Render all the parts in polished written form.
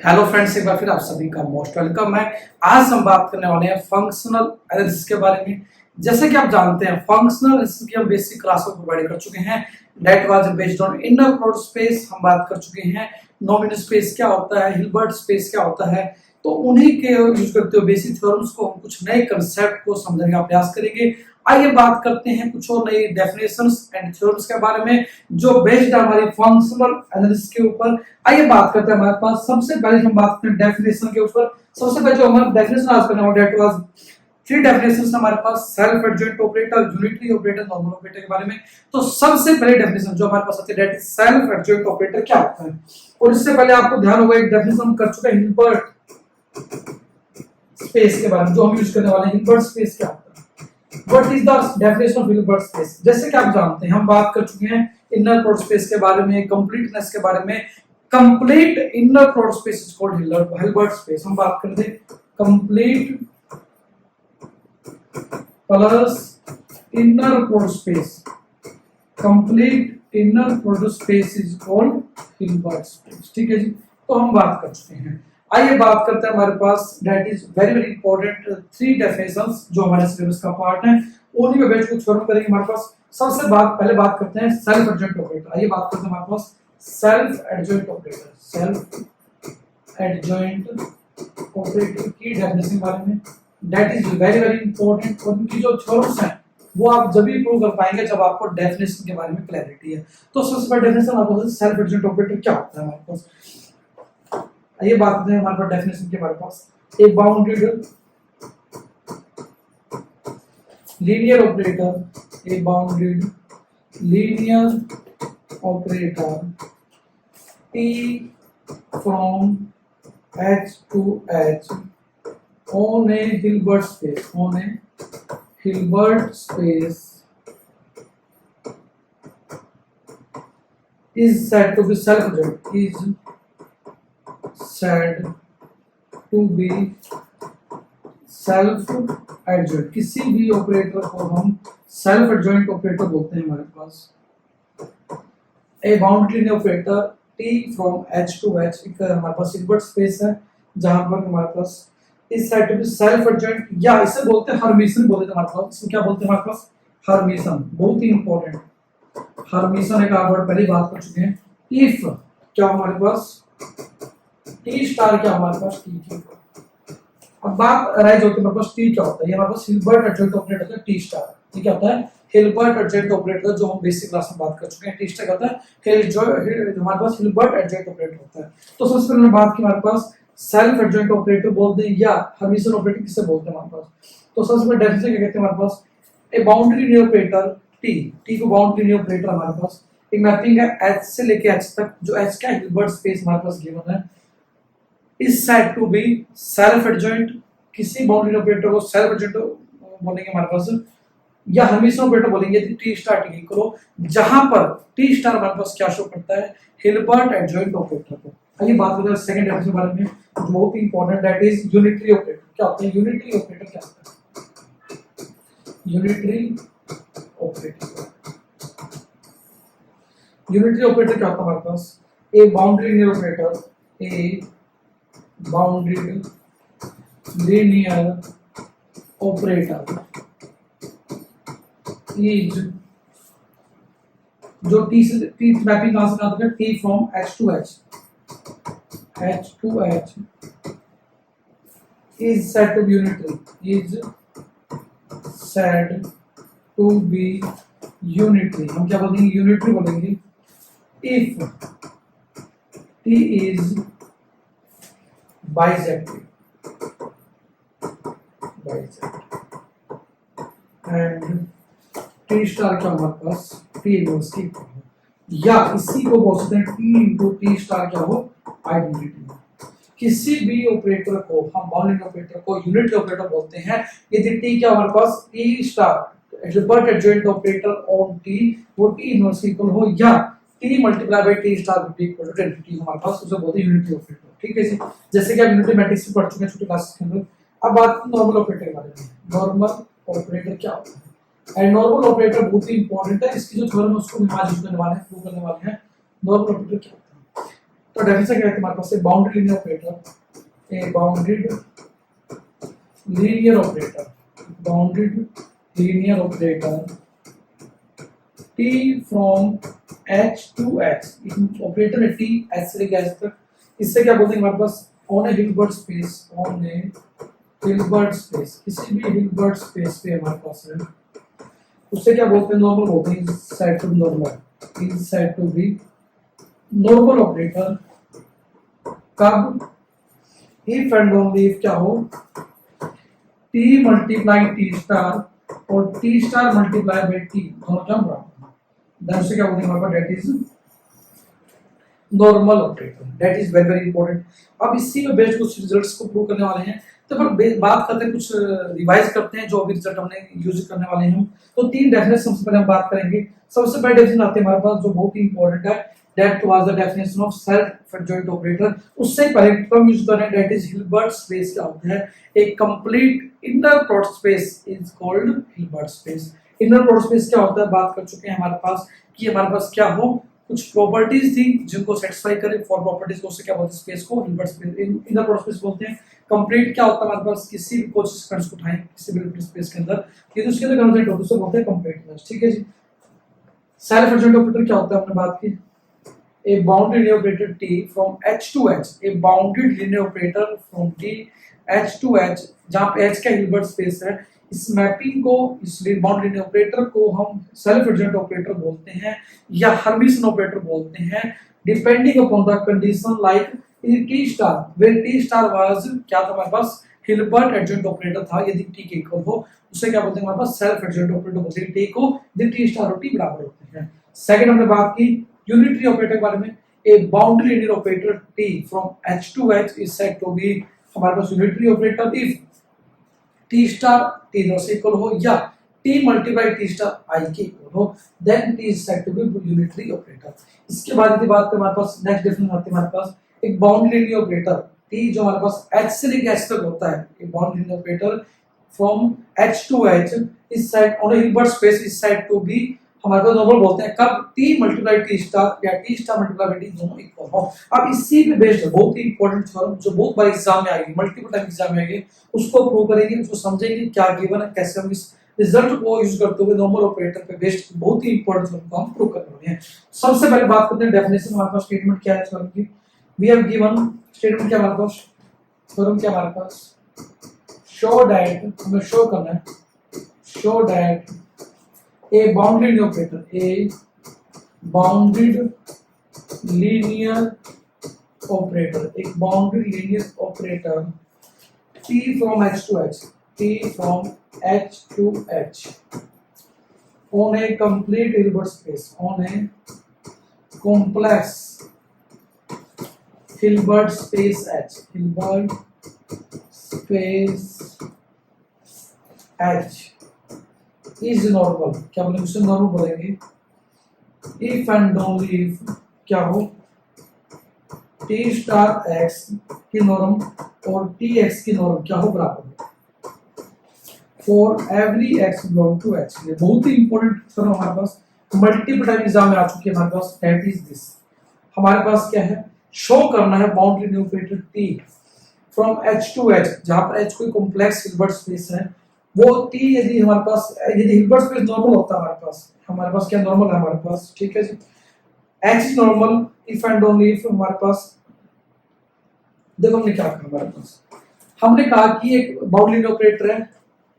Hello friends, एक बार फिर आप सभी का मोस्ट वेलकम है। आज हम बात करने वाले हैं फंक्शनल एनालिसिस के बारे में। जैसे कि आप जानते हैं, फंक्शनल एनालिसिस की हम बेसिक क्लास में प्रोवाइड कर चुके हैं। That was based on inner product space हम बात कर चुके हैं। नॉमिनल स्पेस क्या होता है, हिल्बर्ट स्पेस क्या होता है, तो उन्हीं के यूज करते हुए बेसिक थ्योरम्स को हम कुछ नए कंसेप्ट को समझने का प्रयास करेंगे। आइए बात करते हैं कुछ और नई डेफिनेशंस एंड थ्योरम्स के बारे में जो बेस्ड है हमारी फंक्शनल एनालिसिस के ऊपर। आइए बात करते हैं। हमारे पास सबसे पहले हम बात करते हैं डेफिनेशन के ऊपर। सबसे पहले जो हमारा डेफिनेशन आज करने वाला दैट वाज थ्री डेफिनेशंस हमारे पास, self adjoint operator, unitary operator, normal operator के बारे में। तो सबसे पहले डेफिनेशन जो हमारे पास आती है that is self adjoint operator क्या होता है। और इससे पहले आपको ध्यान होगा एक डेफिनेशन हम कर चुके हैं हिल्बर्ट स्पेस के बारे में, जो हम यूज करने वाले हैं। हिल्बर्ट स्पेस क्या होता है, what is the definition of Hilbert space. जैसे कि आप जानते हैं, हम बात कर चुके हैं इनर प्रोडक्ट स्पेस के बारे में, कंप्लीटनेस के बारे में। Complete inner product space is called Hilbert space. हम बात करते हैं complete plus inner product space, complete inner product space is called Hilbert space. ठीक है जी, तो हम बात कर चुके हैं। आइए बात करते हैं हमारे पास that is very very important three definitions जो हमारे सिलेबस का पार्ट है। उन्हीं में बेच कुछ थ्योरम करेंगे हमारे पास। सबसे पहले बात करते हैं सेल्फ एडजॉइंट ऑपरेटर। आइए बात करते हैं हमारे पास self adjoint operator. Self adjoint operator की डेफिनेशन के बारे में that is very very important. और इनकी जो थ्योरम्स हैं वो आप जब भी प्रूव कर पाएंगे जब आपको डेफिनेशन के बारे में क्लैरिटी है। तो सबसे पहले डेफिनेशन हमारे पास सेल्फ एडजॉइंट ऑपरेटर क्या होता है हमारे पास। आइए बात करते हैं हमारे पास डेफिनेशन के बारे पास। एक bounded linear operator, a bounded linear operator T from H to H on a Hilbert space, on a Hilbert space is said to be self-adjoint, is said to be self adjoint. किसी भी operator को हम self adjoint operator बोलते हैं। हमारे पास a boundary operator T from H to H, एक हमारे पास हिल्बर्ट स्पेस है जहां पर हमारे पास इस साइड पे सेल्फ एडजॉइंट, या इसे बोलते हैं हर्मिशन बोलते हैं हमारे पास। इसको क्या बोलते हैं हमारे पास, हर्मिशन। बहुत ही इंपॉर्टेंट हर्मिशन एक वर्ड पहले बात कर चुके हैं। इफ क्या हमारे पास टी स्टार, क्या हमारे पास टी की। अब बात राइज होती है हमारे पास टी क्या होता है। ये हमारे पास हिल्बर्ट एडजॉइंट ऑपरेटर होता है टी स्टार। ये क्या होता है, हिल्बर्ट एडजॉइंट ऑपरेटर, जो हम बेसिक क्लास में बात कर चुके हैं। टी स्टार क्या होता है, हमारे पास हिल्बर्ट एडजॉइंट ऑपरेटर होता है। तो सबसे पहले बात की हमारे पास सेल्फ एडजॉइंट ऑपरेटर बोलते हैं या हर्मिशन ऑपरेटर किससे बोलते हैं हमारे पास। तो सबसे पहले डेफिनेशन क्या कहते हैं हमारे पास, a boundary linear operator T को बाउंड्री लीनियर ऑपरेटर हमारे पास एक मैपिंग है एच से लेके एच तक, जो एच का हिल्बर्ट स्पेस हमारे पास गिवन है, is said to be self adjoint. किसी बाउंड्री ऑपरेटर को सेल्फ एडजॉइंट बोलेंगे हमारे पास, या हर्मिशन ऑपरेटर बोलेंगे टी स्टार टी को, जहां पर टी स्टार हमारे पास क्या शो करता है, हिल्बर्ट एडजॉइंट ऑपरेटर को। आइए बात करते हैं सेकंड डेफिनेशन के बारे में जो बहुत ही important, that is unitary operator. क्या होता है यूनिटरी ऑपरेटर, क्या होता है यूनिटरी ऑपरेटर। यूनिटरी ऑपरेटर क्या होता है हमारे पास, a boundary linear operator, a boundary linear operator is, जो टी से टी मैपिंग कहां से कहां तक है, T from H to H, H to H is said to be unitary, is said to be unitary. हम क्या बोलेंगे, यूनिटरी बोलेंगे if T is bisective and T star क्या हमारे पास टी इनवर्स की, या इसी को बोल सकते हैं टी इंटू टी स्टार क्या हो, आइडेंटिटी। किसी भी ऑपरेटर को हम बाउंड्री ऑपरेटर को यूनिटरी ऑपरेटर बोलते हैं यदि टी क्या हमारे पास T star Hilbert adjoint operator on T वो टी इनवर्स इक्वल हो, या T multiply by T star will be equal to identity हमारे पास, उसे बोलते हैं यूनिटरी ऑपरेटर। ठीक है जी, जैसे कि आप यूनिटरी मैट्रिक्स पढ़ चुके हैं छोटी क्लास के अंदर। अब बात नॉर्मल ऑपरेटर के बारे में। नॉर्मल ऑपरेटर क्या होता है, एंड नॉर्मल ऑपरेटर बहुत ही इंपॉर्टेंट है। इसकी जो थ्योरम है उसको भी आज यूज करने वाले हैं, प्रूव करने वाले हैं। नॉर्मल ऑपरेटर क्या होता है, तो डेफिनेशन क्या है हमारे पास, boundary linear operator, a bounded linear operator, bounded linear operator T from H to H, operator है T H से लेकर H तक, इससे क्या बोलते हैं हमारे पास, on a Hilbert space, on a Hilbert space, किसी भी हिल्बर्ट स्पेस पे हमारे पास है, उससे क्या बोलते हैं, नॉर्मल बोलते हैं, set to normal, is set to be normal operator कब, इफ एंड ओनली इफ क्या हो, T मल्टीप्लाई T स्टार और T star multiply by T दोनों क्या बराबर, देन उससे क्या बोलते हैं हमारे पास, that is normal operator, that is very very important. अब इसी में बेस्ड कुछ रिजल्ट्स को प्रूव करने वाले हैं, तो पर बात करते हैं, कुछ रिवाइज करते हैं जो अभी रिजल्ट हमने यूज करने वाले हैं हम। तो तीन डेफिनेशन सबसे पहले हम बात करेंगे। सबसे पहले डेफिनेशन आते हैं हमारे पास जो बहुत ही इंपॉर्टेंट है, that was the definition of self adjoint operator. उससे पहले टर्म यूज कर रहे हैं, दैट इज हिल्बर्ट स्पेस। क्या होता है, एक complete inner product space is called Hilbert space. Inner product space क्या होता है, बात कर चुके हैं हमारे पास कि हमारे पास क्या हो, कुछ प्रॉपर्टीज थी जिनको सेटिस्फाई करे, फॉर प्रॉपर्टीज को, उससे क्या बोलते हैं, स्पेस को Hilbert space, inner product space बोलते हैं। कंप्लीट क्या होता है हमारे पास, किसी भी कोएफिशिएंट्स को उठाएं किसी भी लिमिट स्पेस के अंदर, ये तो उसके अंदर कन्वर्जेंट होता है, उसको बोलते हैं कंप्लीटनेस। ठीक है जी। सेल्फ एडजॉइंट ऑपरेटर क्या होता है, हमने बात की, a bounded linear operator T from H to H, a bounded linear operator from T H to H, जहाँ पे H का हिल्बर्ट स्पेस है, इस मैपिंग को, इस बाउंडेड लिनियर ऑपरेटर को हम सेल्फ एडजॉइंट ऑपरेटर बोलते हैं या हर्मिशन ऑपरेटर बोलते हैं, depending upon the condition like T star, where T star was क्या था हमारे पास, हिल्बर्ट एडजॉइंट ऑपरेटर था, यदि T के इक्वल हो उसे क्या बोलते हैं हमारे पास, सेल्फ एडजॉइंट ऑपरेटर बोलते हैं T को, यदि T स्टार और T बराबर होते हैं। सेकंड हमने बात की यूनिटरी ऑपरेटर के बारे में, a boundary linear operator T from H to H is said to be हमारे पास unitary operator if T star T दोनों से इक्वल हो या T multiply T star I के इक्वल हो, then T is said to be unitary operator. इसके बाद यदि बात करें हमारे पास नेक्स्ट डेफिनेशन आती है हमारे पास, एक बाउंड्री लिनियर ऑपरेटर T जो हमारे पास H से लेकर H तक होता है, एक boundary linear operator from H to H is said on a Hilbert space is said to be हमारे को नॉर्मल बोलते हैं कब, T मल्टीप्लाई T स्टार या T स्टार मल्टीप्लाई T दोनों इक्वल हो। अब इसी पे बेस्ड है बहुत ही इंपॉर्टेंट थ्योरम जो बहुत बार एग्जाम में आएगी, मल्टीपल टाइम एग्जाम में आएगी, उसको प्रूव करेंगे, उसको समझेंगे क्या गिवन है, कैसे हम इस रिजल्ट को यूज करते हुए नॉर्मल ऑपरेटर पे बेस्ड बहुत ही इंपॉर्टेंट थ्योरम को हम प्रूव करने वाले हैं। सबसे पहले बात करते हैं डेफिनेशन, हमारे पास स्टेटमेंट क्या है थ्योरम की, वी हैव गिवन स्टेटमेंट क्या हमारे पास, थ्योरम क्या हमारे पास, शो दैट, हमें शो करना है, show that a bounded linear operator, a bounded linear operator, एक bounded linear operator T from H to H, T from H to H on a complete Hilbert space, on a complex Hilbert space H, Hilbert space H is normal, क्या बोलेंगे उसे normal बोलेंगे, if and only if क्या हो, T star x की norm और Tx की norm क्या हो, बराबर हो, for every x belong to H। ये बहुत ही इंपॉर्टेंट थ्योरम हमारे पास मल्टीपल टाइम एग्जाम में आ चुकी है हमारे पास, दैट इज दिस, हमारे पास क्या है, शो करना है boundary linear operator T from H to H, जहां पर H कोई कॉम्प्लेक्स हिल्बर्ट स्पेस है, वो T यदि हमारे पास, यदि हिल्बर्ट स्पेस नॉर्मल होता है हमारे पास क्या नॉर्मल है हमारे पास, ठीक है जी, H is normal if and only if हमारे पास, देखो हमने क्या कहा, हमारे पास हमने कहा कि एक बाउंड्री लिनियर ऑपरेटर है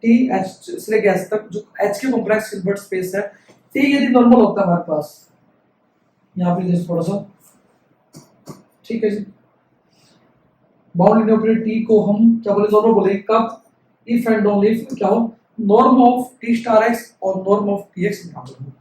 T H से लेकर H तक, जो H के कॉम्प्लेक्स हिल्बर्ट स्पेस है, T यदि नॉर्मल होता है हमारे पास, यहाँ पे देखो थोड़ा सा, ठीक है जी, बाउंड्री लिनियर ऑपरेटर T को हम क्या बोले, नॉर्मल बोले कब, इफ एंड ओनली इफ क्या हो, norm of T star x और नॉर्म ऑफ Tx बराबर हो।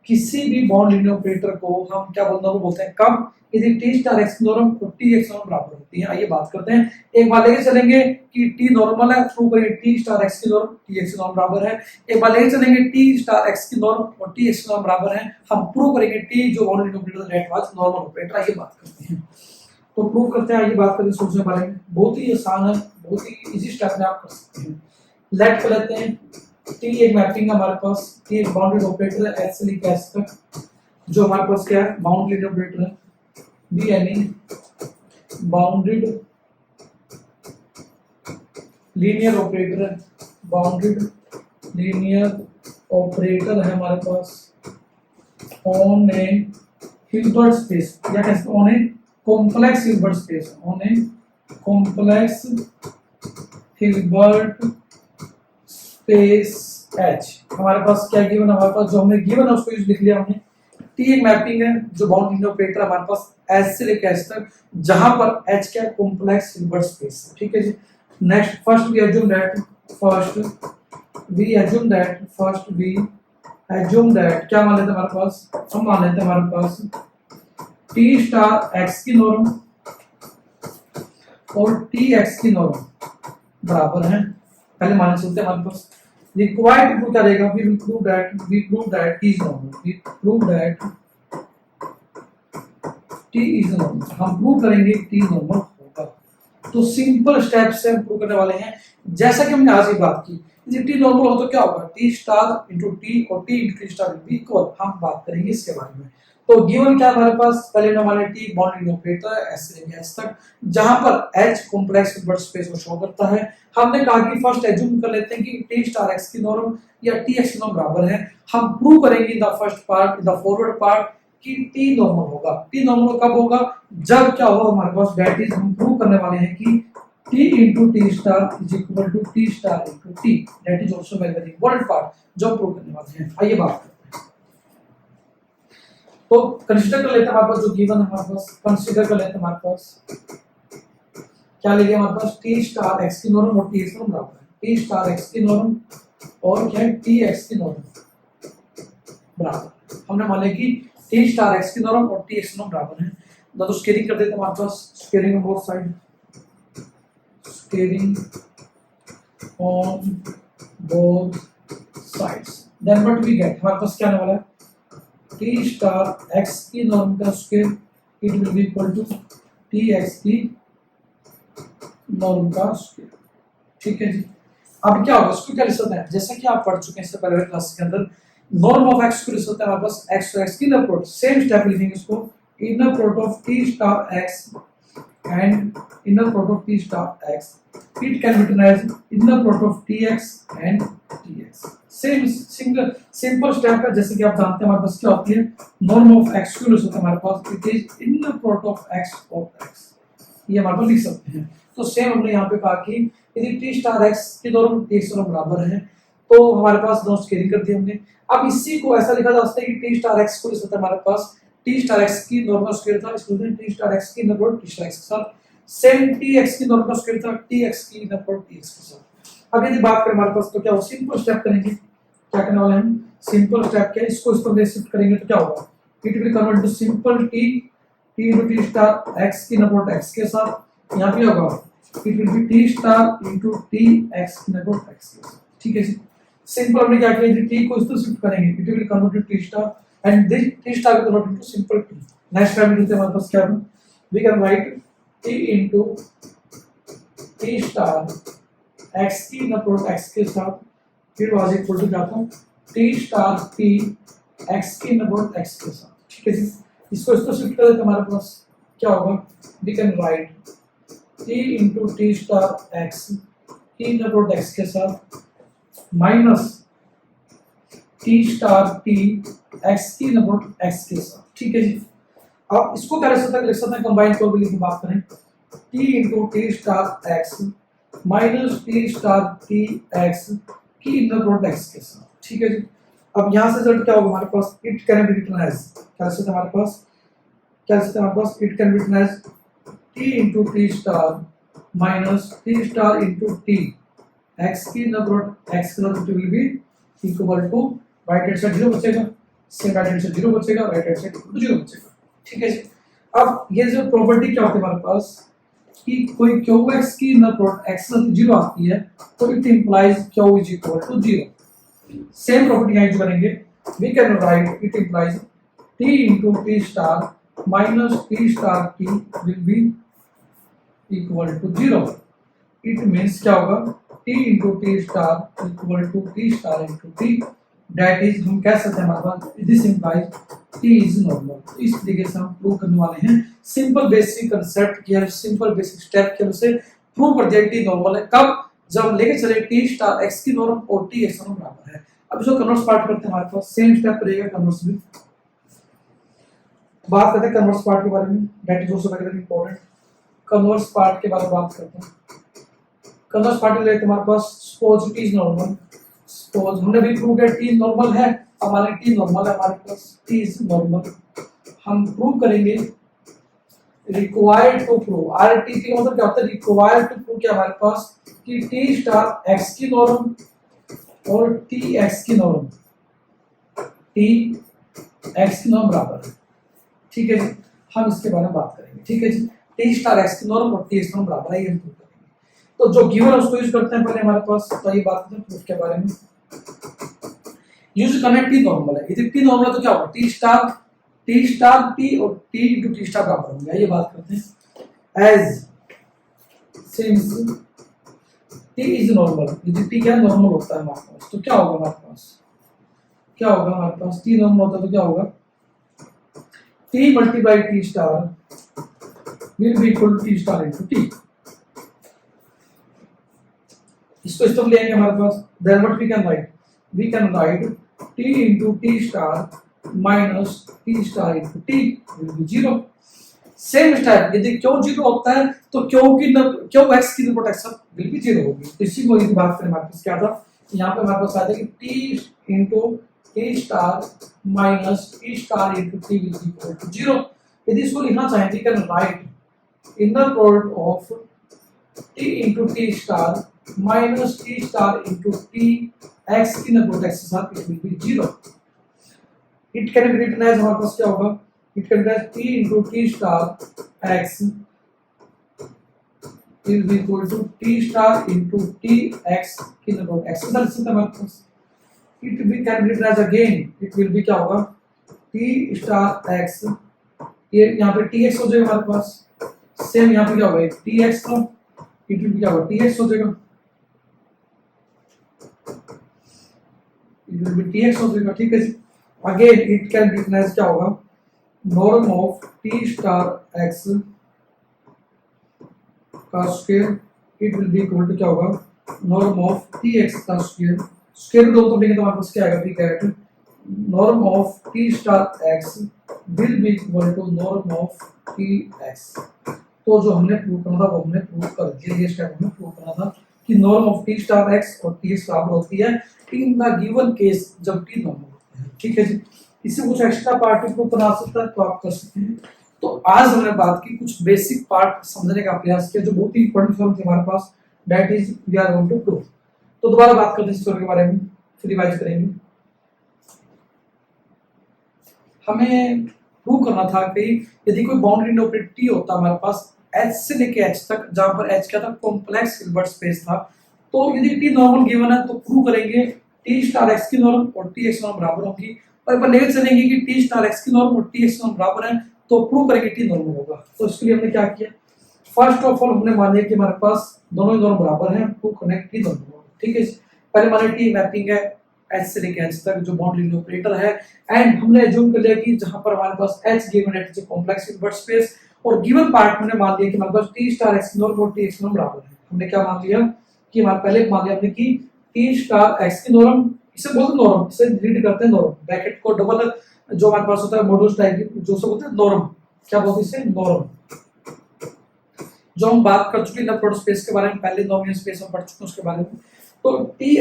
किसी भी बाउंड लिनियर ऑपरेटर को हम क्या बोलते हैं कब, यदि T स्टार x की नॉर्म और Tx नॉर्म बराबर होती है। आइए बात करते हैं, एक बार लेके चलेंगे कि T नॉर्मल है, प्रूव करेंगे T स्टार x की नॉर्म Tx की नॉर्म बराबर है। एक बार लेके चलेंगे T स्टार x की नॉर्म और Tx की नॉर्म बराबर है, हम प्रूव करेंगे T जो bound linear operator that was normal operator. आइए बात करते हैं, तो प्रूव करते हैं, आइए बात करते हैं सोल्यूशन के बारे में, बहुत ही आसान है, बहुत ही इजी स्टेप में आप कर सकते हैं। लेट कर लेते हैं, T एक मैपिंग है हमारे पास, T एक बाउंडेड ऑपरेटर है H से लेकर S तक, जो हमारे पास क्या है, बाउंड लिनियर ऑपरेटर है, be any bounded linear operator है, बाउंडेड लीनियर ऑपरेटर है हमारे पास ऑन ए हिल्बर्ट स्पेस, या कैसे on a complex Hilbert space, on a complex Hilbert space H. हमारे पास क्या गिवन है, हमारे पास जो हमने गिवन है उसको यूज लिख लिया हमने। टी एक मैपिंग है जो बाउंड लीनियर ऑपरेटर हमारे पास एच से लेकर एच तक, जहां पर एच क्या कॉम्प्लेक्स हिल्बर्ट स्पेस है, ठीक है जी। Next first we assume that क्या मान लेते हैं हमारे पास, हम मान लेते हैं हमारे पास टी स्टार एक्स की नॉर्म और टी एक्स की नॉर्म बराबर है। पहले मान चलते हैं हमारे पास रिक्वायर्ड टू प्रूव क्या रहेगा, we prove that T is normal, हम प्रूव करेंगे टी नॉर्मल होगा। तो सिंपल स्टेप से हम प्रूव करने वाले हैं। जैसा कि हमने आज की बात की, यदि टी नॉर्मल हो तो क्या होगा, टी स्टार इंटू टी और T into T star will be equal. हम बात करेंगे इसके बारे में। तो गिवन क्या हमारे पास, पहले हमारे टी बॉन्ड लीनियर ऑपरेटर है एस से लेकर एस तक, जहां पर एच कॉम्प्लेक्स हिल्बर्ट स्पेस को शो करता है। हमने कहा कि फर्स्ट एज्यूम कर लेते हैं कि टी स्टार एक्स की नॉर्म या टी एक्स की नॉर्म बराबर है। हम प्रूव करेंगे in the first part, in the forward part, कि टी नॉर्मल होगा। टी नॉर्मल कब होगा, जब क्या होगा हमारे पास, दैट इज हम प्रूव करने वाले हैं कि T into T star is equal to T star into T. That is also very important part जो प्रूव करने वाले हैं। आइए बात करते हैं। तो कंसीडर कर लेते हैं हमारे पास जो गिवन है, हमारे पास कंसीडर कर लेते हैं हमारे पास क्या लेंगे, हमारे पास टी स्टार एक्स की नॉर्म और टी एक्स नॉर्म बराबर है। टी स्टार एक्स की नॉर्म और क्या है, टी एक्स की नॉर्म बराबर। हमने मान लिया कि टी स्टार एक्स की नॉर्म और टी एक्स नॉर्म बराबर है। तो स्केलिंग कर देते हैं हमारे पास, scaling on both side, scaling on both sides, then what we get, हमारे पास क्या आने वाला है, टी स्टार एक्स की नॉर्म का square it will be equal to T x की नॉर्म का स्क्वायर, ठीक है जी। अब क्या होगा, इसको क्या लिख सकते हैं, जैसा कि आप पढ़ चुके हैं इससे पहले क्लास के अंदर, नॉर्म ऑफ एक्स को लिख सकते हैं हमारे पास एक्स टू एक्स की इनर प्रोडक्ट। सेम स्टेप लिखेंगे इसको, inner product of T star X and inner product of T star X, it can be written as inner product of T X and T X. Same simple step है, जैसे कि आप जानते हैं हमारे पास क्या होती है, नॉर्म ऑफ एक्स को लिख सकते हैं हमारे पास, it is inner product of x, ये हमारे पास लिख सकते हैं। तो सेम हमने यहाँ पे कहा कि यदि टी स्टार एक्स की नॉर्म टी एक्स नॉर्म बराबर है, तो हमारे पास दोनों स्केलिंग कर दी हमने। अब इसी को ऐसा लिखा जा सकता है कि टी स्टार एक्स को लिख सकते हैं हमारे पास टी स्टार एक्स की नॉर्म का स्क्वायर था, इसको टी स्टार एक्स की नॉर्म टी स्टार एक्स के साथ, सेम टी एक्स की नॉर्म का स्क्वायर था टी एक्स की नॉर्म टी एक्स के साथ। अब यदि बात करें हमारे पास, तो क्या हो, सिंपल स्टेप करेंगे, क्या करने वाले हैं, सिंपल स्टेप क्या, इसको इस पर शिफ्ट करेंगे तो क्या होगा, it will convert into simple T into T star x की नॉर्म एक्स के साथ, यहां पे होगा it will B T star into T x की नॉर्म एक्स के साथ, ठीक है जी। सिंपल हमने क्या किया, टी को इस तरह शिफ्ट करेंगे, it will convert to T star and this T star will convert into simple T. Next time लिखते हैं हमारे पास क्या है, we can write T into T star x की नॉर्म एक्स के साथ, फिर वाज इक्वल टू क्या था, टी स्टार टी एक्स की नॉर्म एक्स के साथ, ठीक है जी। इसको इस तरह शिफ्ट कर देते हमारे पास क्या होगा, we can write T into T star x की नॉर्म एक्स के साथ minus T star T x की नॉर्म एक्स के साथ, ठीक है जी। अब इसको क्या लिख सकते हैं कंबाइन प्रोबेबिलिटी की बात करें, T into T star x minus T star T x की इनर प्रोडक्ट एक्स के साथ, ठीक है जी। अब यहाँ से रिजल्ट क्या होगा हमारे पास, it can be written as, क्या लिख सकते हैं हमारे पास, it can be written as T into T star minus T star into T x की इनर प्रोडक्ट एक्स के साथ, will be equal to right hand side 0 बचेगा, सेम राइट हैंड साइड 0 बचेगा, राइट हैंड साइड 0 बचेगा, ठीक है जी। अब ये जो प्रॉपर्टी क्या होती है हमारे पास कि कोई QX की इनर प्रोडक्ट x 0 आती है, तो it implies Q is equal to 0। Same property यहाँ यूज करेंगे, we can write it implies t into T star minus T star t will be equal to 0। It means क्या होगा, t into T star equal to T star into t that is हम कह सकते हैं हमारे पास this implies T is normal. इस तरीके से हम प्रूव करने वाले हैं सिंपल बेसिक कंसेप्ट की, सिंपल बेसिक स्टेप की से प्रूव कर दिया टी नॉर्मल है। कब? जब हम लेके चले टी स्टार एक्स की नॉर्म और टी एक्स नॉर्म बराबर है। अब जो कन्वर्स पार्ट करते हैं हमारे पास सेम स्टेप रहेगा कन्वर्स में। बात करते हैं कन्वर्स पार्ट के बारे में, that is also very important. Converse part के बारे में बात करते हैं। कन्वर्स पार्ट लेते हमारे पास suppose T is normal. Suppose हमने भी प्रूव किया टी नॉर्मल है, हमारे टी नॉर्मल है, हमारे पास टी इज नॉर्मल। हम प्रूव करेंगे required to prove, or T का मतलब क्या होता है? रिक्वायर्ड टू प्रूव कि हमारे पास कि टी स्टार एक्स की नॉर्म और टी एक्स की नॉर्म, टी एक्स की नॉर्म बराबर है। ठीक है जी, हम इसके बारे में बात करेंगे। ठीक है जी, टी स्टार एक्स की नॉर्म और टी एक्स नॉर्म बराबर है, ये हम प्रूव करेंगे। तो जो गिवन है उसको यूज करते हैं पहले हमारे पास। तो ये बात करते हैं प्रूफ के बारे में। यूज करना टी नॉर्मल है, यदि टी नॉर्मल है तो क्या होगा? टी स्टार टी और टी इंटू टी स्टार बराबर होंगे। ये बात करते हैं। As since T is normal, यदि टी क्या नॉर्मल होता है हमारे पास तो क्या होगा? हमारे पास क्या होगा? हमारे पास टी नॉर्मल होता है तो क्या होगा? T multiply T star will be equal to T star into T. इसको इस तरह लेंगे हमारे पास, then what we can write T into T star minus T star into T will be zero. Same step, यदि क्यों zero होता है तो क्यों एक्स की report X will be zero होगी। तो इसी को यदि बात करें हमारे पास क्या था, यहाँ पे हमारे पास आता है कि T into T star minus T star into T will be equal to zero. यदि इसको लिखना चाहें तो can write inner product of T into T star minus T star into T x की इनर प्रोडक्ट एक्स के साथ it will be zero. It can be written as, हमारे पास क्या होगा? It can be T into T star X will be equal to t star into t x की inner product X के साथ इससे हमारे पास it we can write as again it will be क्या होगा? t star x, ये यहाँ पे t x हो जाएगा हमारे पास। सेम यहाँ पे क्या होगा? t x का it will be क्या होगा? t x हो जाएगा, it will be t x हो जाएगा। ठीक है जी, again it can be written as क्या होगा? norm of t star x का square it will be equal to क्या होगा? norm of t x का स्क्वायर, स्क्वायर रूट तो लेंगे तो हमारे पास क्या आएगा? ठीक है, norm of t star x will be equal to norm of t x। तो जो हमने प्रूव करना था वो हमने प्रूव कर दिया। ये स्टेप हमने प्रूव करना था कि norm of t star x और t x बराबर होती है इन द गिवन केस जब t नॉर्मल होता है। ठीक है जी, इससे कुछ एक्स्ट्रा पार्ट को बना सकता है तो आप कर सकते हैं। तो आज हमने बात की कुछ बेसिक पार्ट समझने का प्रयास किया जो बहुत ही इंपॉर्टेंट फॉर्म थे हमारे पास, that is we are going to prove. तो दोबारा बात करते हैं इस के बारे में, फिर रिवाइज करेंगे। हमें प्रूव करना था कि यदि कोई बाउंड्री इंटरवल टी होता हमारे पास h से लेके h तक, जहां पर h क्या था? कॉम्प्लेक्स हिल्बर्ट स्पेस था। तो यदि टी नॉर्मल गिवन है तो प्रूव करेंगे टी स्टार एक्स की नॉर्म और टी एक्स नॉर्म बराबर होगी। और एक बार लेके चलेंगे कि टी स्टार एक्स की नॉर्म और टी एक्स नॉर्म बराबर है तो प्रूव करेंगे टी नॉर्मल होगा। तो इसके लिए हमने क्या किया? फर्स्ट ऑफ ऑल हमने मान लिया कि हमारे पास दोनों ही नॉर्म बराबर हैं, प्रूव करने टी नॉर्मल होगा। ठीक है, पहले मान लिया टी मैपिंग है h से लेके h तक जो बाउंड्री ऑपरेटर है, एंड हमने एज्यूम कर लिया कि जहां पर हमारे पास h गिवन है it's a complex Hilbert space, और गिवन पार्ट में मान लिया कि हमारे पास t स्टार x नॉर्म और t x नॉर्म बराबर है। हमने क्या मान लिया कि हमारे पहले मान लिया हमने कि t स्टार x की नॉर्म, इसे बोलते हैं नॉर्म, इसे रीड करते हैं नॉर्म, ब्रैकेट को डबल जो हमारे पास होता है मॉड्यूलस टाइप की जो सब बोलते हैं नॉर्म, क्या बोलते हैं इसे? नॉर्म। जो हम बात कर चुके हैं प्रोडक्ट स्पेस के बारे में, पहले नॉमिनल स्पेस में पढ़ चुके हैं उसके बारे में। तो t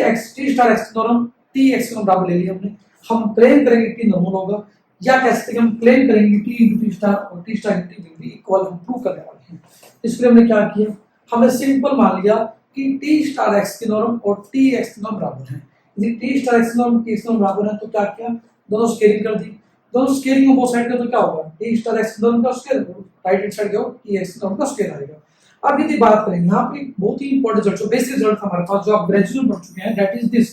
स्टार x की नॉर्म t x को बराबर ले लिया हमने। हम क्लेम करेंगे t नॉर्मल होगा, या कह सकते हैं हम क्लेम करेंगे t into t स्टार और t star into t will be equal, हम प्रूव करने वाले हैं। इसलिए हमने क्या किया? हमने सिंपल मान लिया कि t स्टार x की नॉर्म और t x की नॉर्म बराबर है। यदि t स्टार x की नॉर्म t x की नॉर्म बराबर है तो क्या किया? दोनों स्केलिंग कर दी। दोनों स्केलिंग को बोथ साइड का तो क्या होगा? t स्टार x की नॉर्म का स्क्वायर, राइट हैंड साइड का t x की नॉर्म का स्क्वायर आएगा। अब यदि बात करें यहाँ पे बहुत ही इंपॉर्टेंट रिजल्ट, बेसिक रिजल्ट हमारे पास जो आप ग्रेजुएशन पढ़ चुके हैं, दैट इज दिस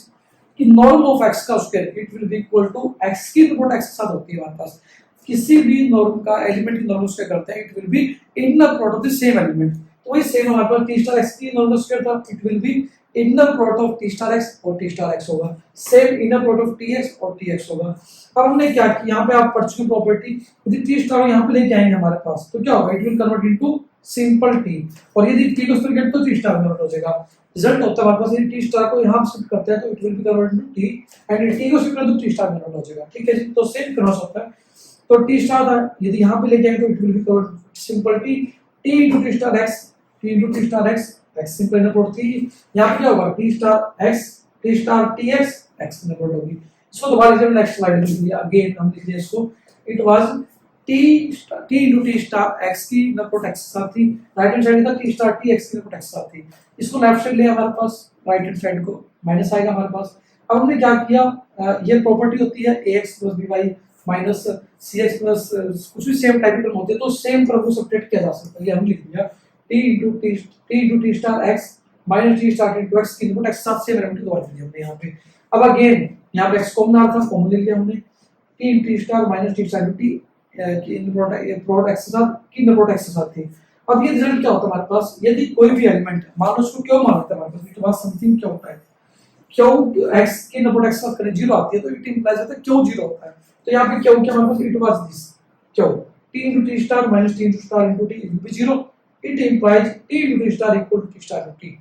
कि नॉर्म ऑफ x का square it will be equal to x की रिपोर्ट x के साथ होती है हमारे पास। किसी भी नॉर्म का एलिमेंट की नॉर्म स्क्वायर करते हैं it will B inner product of the same element. तो वही सेम हमारे पास टी स्टार एक्स की नॉर्मल स्क्वायर था, it will B inner product of T star x और टी स्टार एक्स होगा, same inner product of T x और T x होगा। अब हमने क्या किया, यहाँ पे आप पढ़ चुके प्रॉपर्टी, यदि टी स्टार यहाँ पे लेके आएंगे हमारे पास तो क्या होगा, it will convert into simple T, और यदि टी को स्क्वायर तो टी स्टार कन्वर्ट हो जाएगा। रिजल्ट होता है हमारे पास, यदि टी स्टार को यहाँ शिफ्ट करते हैं तो it will be convert into T, and T को शिफ्ट करें तो टी स्टार कन्वर्ट हो जाएगा। ठीक है जी, तो सेम कन्वर्ट होता है। तो टी स्टार था, यदि यहाँ पे लेके आएंगे तो it will be convert simple T, T into T star x, T into T star x, x simple inner product थी, यहाँ पे क्या होगा, T star x, T star T x, x inner product होगी। इसको दोबारा लिखिए, नेक्स्ट स्लाइड में लिख लिया, अगेन हम लिख दिया इसको, it was T into T star x की इनर प्रोडक्ट एक्स साथ थी, राइट हैंड साइड था टी स्टार टी एक्स की इनर प्रोडक्ट एक्स साथ थी। इसको लेफ्ट साइड ले हमारे पास, राइट हैंड साइड को माइनस आएगा हमारे पास। अब हमने क्या किया, ये प्रॉपर्टी होती है ax + by minus cx plus कुछ भी सेम टाइप के टर्म होते हैं तो सेम टर्म को सब्ट्रैक्ट किया जा सकता है। ये हम लिख दिया t into T star x minus T star into x की इनपुट x साथ सेम एलिमेंट दोबारा लिख दिया हमने यहाँ पे। अब अगेन यहाँ पे x कॉमन आ रहा था, कॉमन ले लिया हमने, t into T star minus T star into t की इनपुट x के साथ की इनपुट x के साथ थी। अब ये रिजल्ट क्या होता है हमारे पास, यदि कोई भी एलिमेंट मान लो उसको क्यों मान लेते हैं हमारे पास, इसके बाद समथिंग क्या होता है, क्यों x की इनपुट x के साथ करें 0 आती है तो इट इंप्लाइज होता है क्यों 0 होता है। तो यहाँ पे क्यों क्या हमारे पास, इट वाज दिस क्यों t into T star minus T into star into t will be 0, it implies t into T star equal to T star into t,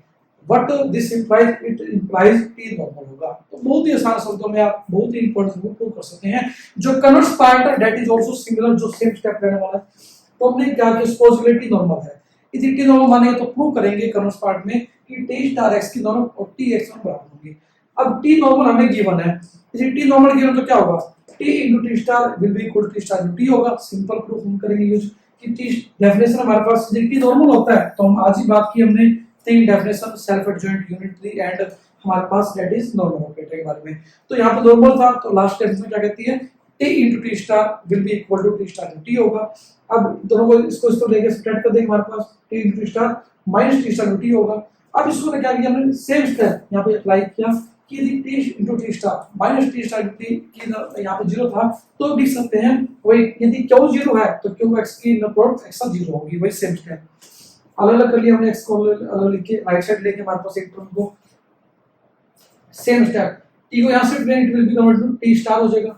what this implies, it implies t normal होगा। तो बहुत ही आसान शब्दों में आप बहुत ही important को प्रूव कर सकते हैं। जो कन्वर्स पार्ट है दैट इज आल्सो सिमिलर, जो सेम स्टेप लेने वाला है। तो हमने क्या किया, पॉसिबिलिटी नॉर्मल है, यदि t नॉर्मल मानेंगे तो प्रूव करेंगे कन्वर्स पार्ट में कि t स्टार x की नॉर्मल और t x बराबर होगी। अब t नॉर्मल हमें गिवन है, यदि t नॉर्मल गिवन तो क्या होगा, t into T star will be equal to T star into t होगा। सिंपल प्रूफ हम करेंगे यूज कि t डेफिनेशन हमारे पास यदि t नॉर्मल होता है तो हम आज ही बात की हमने तीन definition, self adjoint, unitary and हमारे पास दैट इज नॉर्मल ऑपरेटर के बारे में। तो यहाँ पे नॉर्मल था तो लास्ट डेफिनेशन क्या कहती है, t into T star will be equal to T star into t होगा। अब दोनों को इसको लेके सब्ट्रैक्ट कर देंगे, हमारे पास t into T star minus T star into t होगा। अब इसको क्या किया हमने, सेम स्टेप यहाँ पे अप्लाई किया कि यदि t into T star minus T star into t की यहाँ पे 0 था तो लिख सकते हैं वही, यदि q 0 है तो q x की इनर प्रोडक्ट x 0 होगी, वही सेम स्टेप अलग अलग कर लिया हमने, x को अलग लिख के राइट साइड लेके हमारे पास एक टर्म को सेम स्टेप, t को यहाँ से it will be convert to t star हो जाएगा,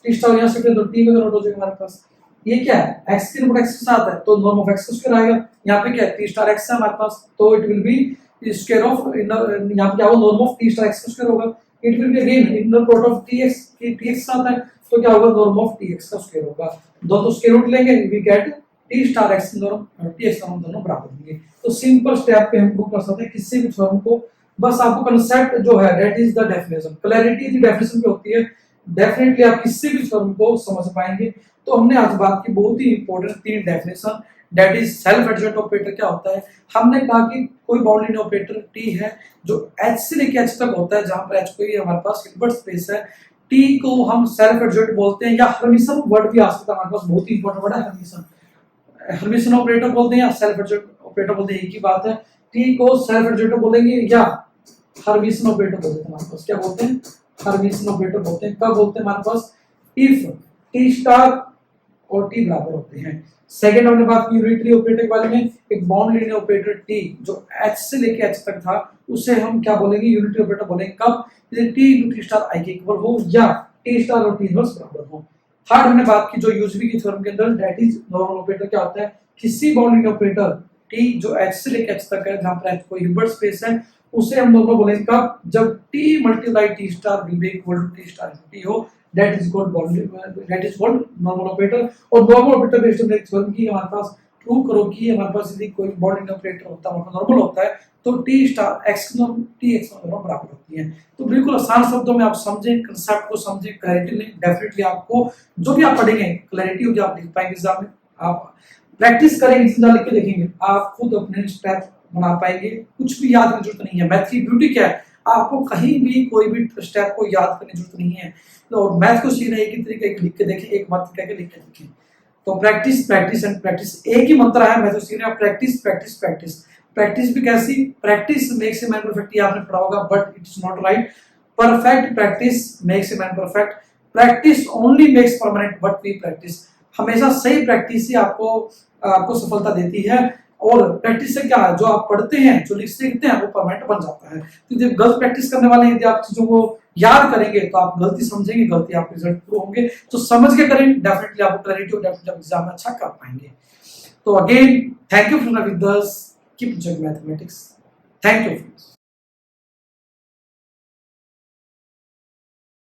t स्टार यहाँ से तो t में कन्वर्ट हो जाएगा हमारे पास। ये क्या है, x की इनपुट x के साथ है तो नॉर्म ऑफ x स्क्वायर आएगा, यहाँ पे क्या है t स्टार x है हमारे पास तो it will be square of यहाँ पे क्या होगा, norm of t star x square होगा, it will be again inner product of tx की tx के साथ है तो क्या होगा, नॉर्म ऑफ tx का स्क्वायर होगा, दोनों स्क्वायर रूट लेंगे we get t star x norm tx norm दोनों बराबर होंगे। तो सिंपल स्टेप पे हम प्रूव कर सकते हैं किसी भी थ्योरम को, बस आपको कांसेप्ट जो है that is the definition, clarity the definition पे होती है, डेफिनेटली आप किसी भी थ्योरम को समझ पाएंगे। तो हमने आज बात की बहुत ही इंपॉर्टेंट तीन definition, that is self adjoint operator क्या होता है, हमने कहा कि कोई बाउंड्री ऑपरेटर t है जो h से लेकर h तक होता है, जहां पर h कोई हमारे पास हिल्बर्ट स्पेस है, t को हम सेल्फ एडजॉइंट बोलते हैं या हर्मिशन वर्ड भी आ सकता है हमारे पास, बहुत ही इंपॉर्टेंट वर्ड है हर्मिशन, हर्मिशन ऑपरेटर बोलते हैं या सेल्फ एडजॉइंट ऑपरेटर बोलते हैं, एक ही बात है। t को सेल्फ एडजॉइंट बोलेंगे या हर्मिशन ऑपरेटर बोलते हैं हमारे पास, क्या बोलते हैं, हर्मिशन ऑपरेटर बोलते हैं। कब बोलते हैं हमारे पास, इफ t स्टार और t बराबर होते हैं। सेकंड हमने बात की यूनिटरी ऑपरेटर के बारे में, एक बाउंड लीनियर ऑपरेटर t जो h से लेके h तक था उसे हम क्या बोलेंगे, यूनिटरी ऑपरेटर बोलेंगे। कब, यदि t into T star i के इक्वल हो या t स्टार और t इनवर्स बराबर हो। थर्ड हमने बात की जो यूजवी की थ्योरम के अंदर, दैट इज नॉर्मल ऑपरेटर क्या होता है, किसी बाउंड लीनियर ऑपरेटर t जो h से लेके h तक है, जहां पर h कोई हिल्बर्ट स्पेस है, उसे हम नॉर्मल बोलेंगे कब, जब t multiply t star will be equal to t star t हो, that is called normal operator. और नॉर्मल ऑपरेटर बेस्ड हमने थ्योरम की हमारे पास, प्रूव करो कि हमारे पास यदि कोई बाउंड लीनियर ऑपरेटर होता है नॉर्मल होता है तो t star x norm t x norm बराबर होती है। तो बिल्कुल आसान शब्दों में आप समझें, कांसेप्ट को समझें, क्लैरिटी लें, डेफिनेटली आपको जो भी आप पढ़ेंगे क्लैरिटी होगी, आप लिख पाएंगे एग्जाम में। आप प्रैक्टिस करेंगे, जितना लिख के देखेंगे आप खुद अपने स्टेप बना पाएंगे, कुछ भी याद करने की जरूरत नहीं है। मैथ की ब्यूटी क्या है, आपको कहीं भी कोई भी स्टेप को याद करने की जरूरत नहीं है। और मैथ को सीखना एक ही तरीके लिख के देखें, एक मंत्र करके लिख के देखें। तो प्रैक्टिस प्रैक्टिस एंड प्रैक्टिस, एक ही मंत्र है मैथ को सीखने, प्रैक्टिस प्रैक्टिस प्रैक्टिस। प्रैक्टिस भी कैसी, practice makes a man perfect, ये आपने पढ़ा होगा, but it is not right. Perfect practice makes a man perfect, practice only makes permanent but we practice. हमेशा सही प्रैक्टिस ही आपको सफलता देती है। और प्रैक्टिस से क्या है, जो आप पढ़ते हैं, जो लिखते हैं, वो परमानेंट बन जाता है। तो यदि गलत प्रैक्टिस करने वाले, यदि आप चीजों को याद करेंगे तो आप गलती समझेंगे, गलती आपके रिजल्ट प्रूव होंगे। तो समझ के करें, डेफिनेटली आप क्लैरिटी और डेफिनेटली एग्जाम में अच्छा कर पाएंगे। तो again thank you for with us, keep enjoying mathematics. Thank you friends.